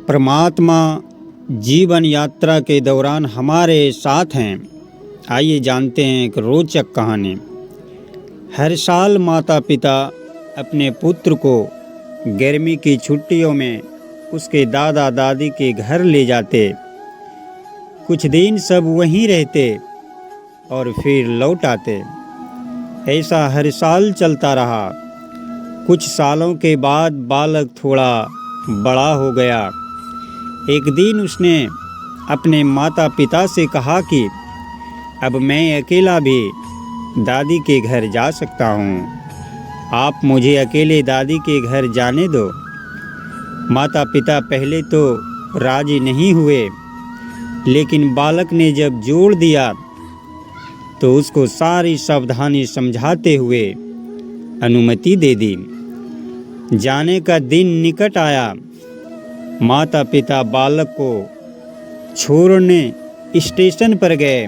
परमात्मा जीवन यात्रा के दौरान हमारे साथ हैं। आइए जानते हैं एक रोचक कहानी। हर साल माता पिता अपने पुत्र को गर्मी की छुट्टियों में उसके दादा दादी के घर ले जाते। कुछ दिन सब वहीं रहते और फिर लौट आते। ऐसा हर साल चलता रहा। कुछ सालों के बाद बालक थोड़ा बड़ा हो गया। एक दिन उसने अपने माता पिता से कहा कि अब मैं अकेला भी दादी के घर जा सकता हूँ। आप मुझे अकेले दादी के घर जाने दो। माता पिता पहले तो राजी नहीं हुए, लेकिन बालक ने जब जोर दिया तो उसको सारी सावधानी समझाते हुए अनुमति दे दी। जाने का दिन निकट आया। माता पिता बालक को छोड़ने स्टेशन पर गए।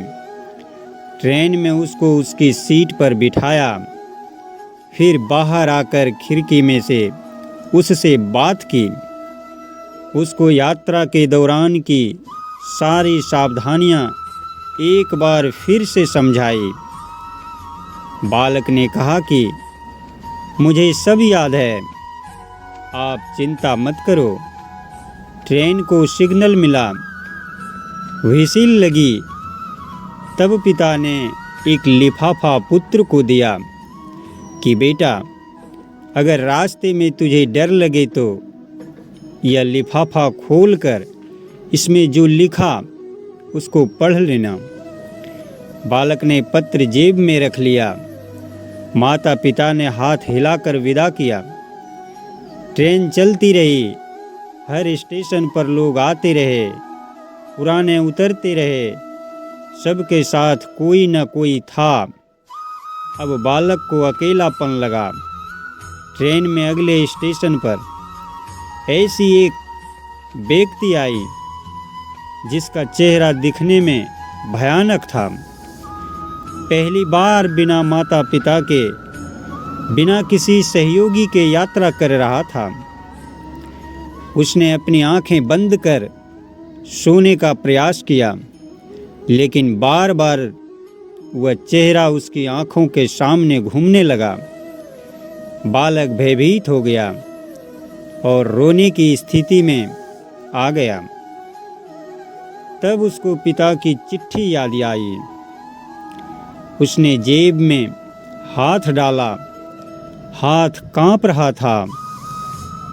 ट्रेन में उसको उसकी सीट पर बिठाया। फिर बाहर आकर खिड़की में से उससे बात की। उसको यात्रा के दौरान की सारी सावधानियां एक बार फिर से समझाई। बालक ने कहा कि मुझे सब याद है, आप चिंता मत करो। ट्रेन को सिग्नल मिला, व्हिसिल लगी। तब पिता ने एक लिफाफा पुत्र को दिया कि बेटा, अगर रास्ते में तुझे डर लगे तो यह लिफाफा खोलकर इसमें जो लिखा उसको पढ़ लेना। बालक ने पत्र जेब में रख लिया। माता पिता ने हाथ हिलाकर विदा किया। ट्रेन चलती रही। हर स्टेशन पर लोग आते रहे, पुराने उतरते रहे। सबके साथ कोई न कोई था। अब बालक को अकेलापन लगा। ट्रेन में अगले स्टेशन पर ऐसी एक व्यक्ति आई जिसका चेहरा दिखने में भयानक था। पहली बार बिना माता पिता के, बिना किसी सहयोगी के यात्रा कर रहा था। उसने अपनी आंखें बंद कर सोने का प्रयास किया, लेकिन बार बार वह चेहरा उसकी आंखों के सामने घूमने लगा। बालक भयभीत हो गया और रोने की स्थिति में आ गया। तब उसको पिता की चिट्ठी याद आई। उसने जेब में हाथ डाला। हाथ कांप रहा था।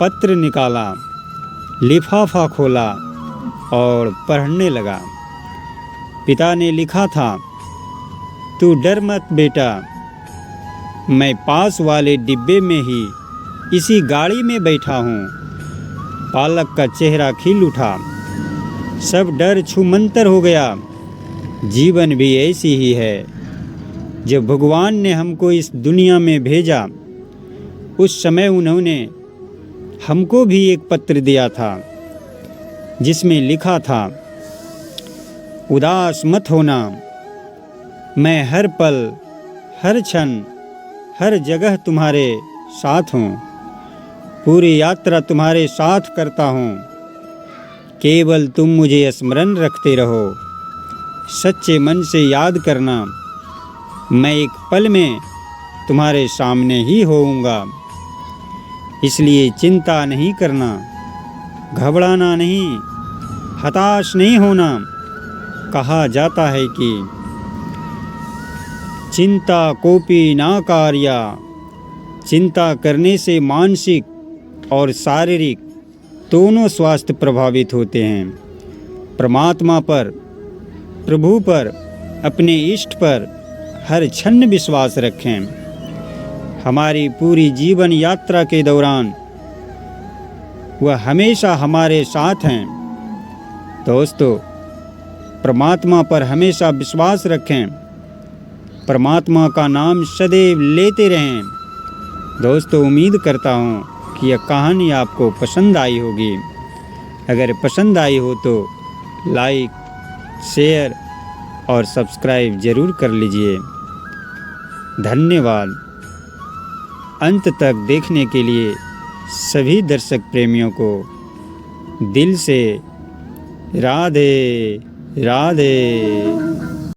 पत्र निकाला, लिफाफा खोला और पढ़ने लगा। पिता ने लिखा था, तू डर मत बेटा, मैं पास वाले डिब्बे में ही इसी गाड़ी में बैठा हूँ। बालक का चेहरा खिल उठा। सब डर छूमंतर हो गया। जीवन भी ऐसी ही है। जब भगवान ने हमको इस दुनिया में भेजा, उस समय उन्होंने हमको भी एक पत्र दिया था जिसमें लिखा था, उदास मत होना, मैं हर पल, हर क्षण, हर जगह तुम्हारे साथ हूँ। पूरी यात्रा तुम्हारे साथ करता हूँ। केवल तुम मुझे स्मरण रखते रहो। सच्चे मन से याद करना, मैं एक पल में तुम्हारे सामने ही होऊंगा। इसलिए चिंता नहीं करना, घबराना नहीं, हताश नहीं होना। कहा जाता है कि चिंता कोपि न कार्या। चिंता करने से मानसिक और शारीरिक दोनों स्वास्थ्य प्रभावित होते हैं। परमात्मा पर, प्रभु पर, अपने इष्ट पर हर क्षण विश्वास रखें। हमारी पूरी जीवन यात्रा के दौरान वह हमेशा हमारे साथ हैं। दोस्तों, परमात्मा पर हमेशा विश्वास रखें। परमात्मा का नाम सदैव लेते रहें। दोस्तों, उम्मीद करता हूँ कि यह कहानी आपको पसंद आई होगी। अगर पसंद आई हो तो लाइक, शेयर और सब्सक्राइब ज़रूर कर लीजिए। धन्यवाद। अंत तक देखने के लिए सभी दर्शक प्रेमियों को दिल से राधे राधे।